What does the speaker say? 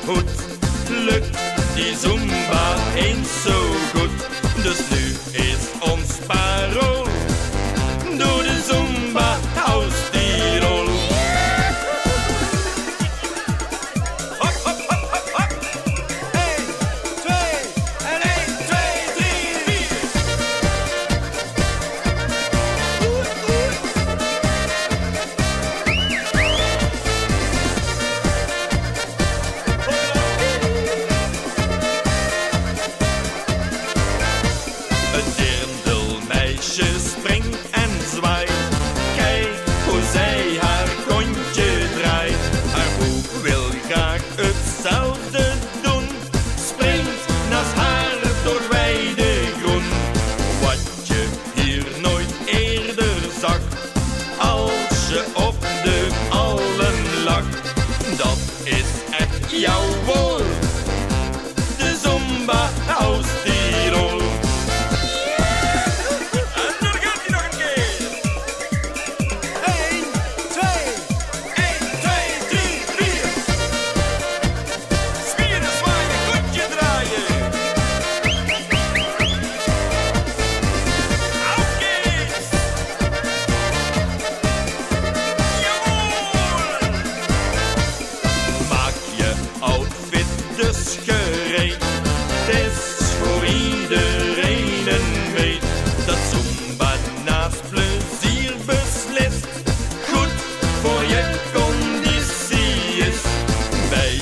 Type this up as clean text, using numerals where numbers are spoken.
goed. Lukt die Zumba eens zo goed. Dus nu is ons parool. Doe de Zumba aus Tirol. Hop, hop, hop, hop, hop. 1, 2 en 1, 2, 3, 4. Een dirndlmeisje springt en zwaait. Kijk hoe zij haar kontje draait. Haar boek wil graag hetzelfde doen. Springt naast haar door het wijde groen. Wat je hier nooit eerder zag. Als je op de alm lag. Dat is echt jouw woord. De Zumba aus Tirol. En dan gaat hij nog een keer. 1, 2, 1, 2, 3, 4. Spieren zwaaien, kontje draaien. Auf geht's. Jawohl. Maak je outfit dus gereed. Het is voor iedereen een meet. Dat Zumba naast plezier beslist goed voor je conditie is. Bij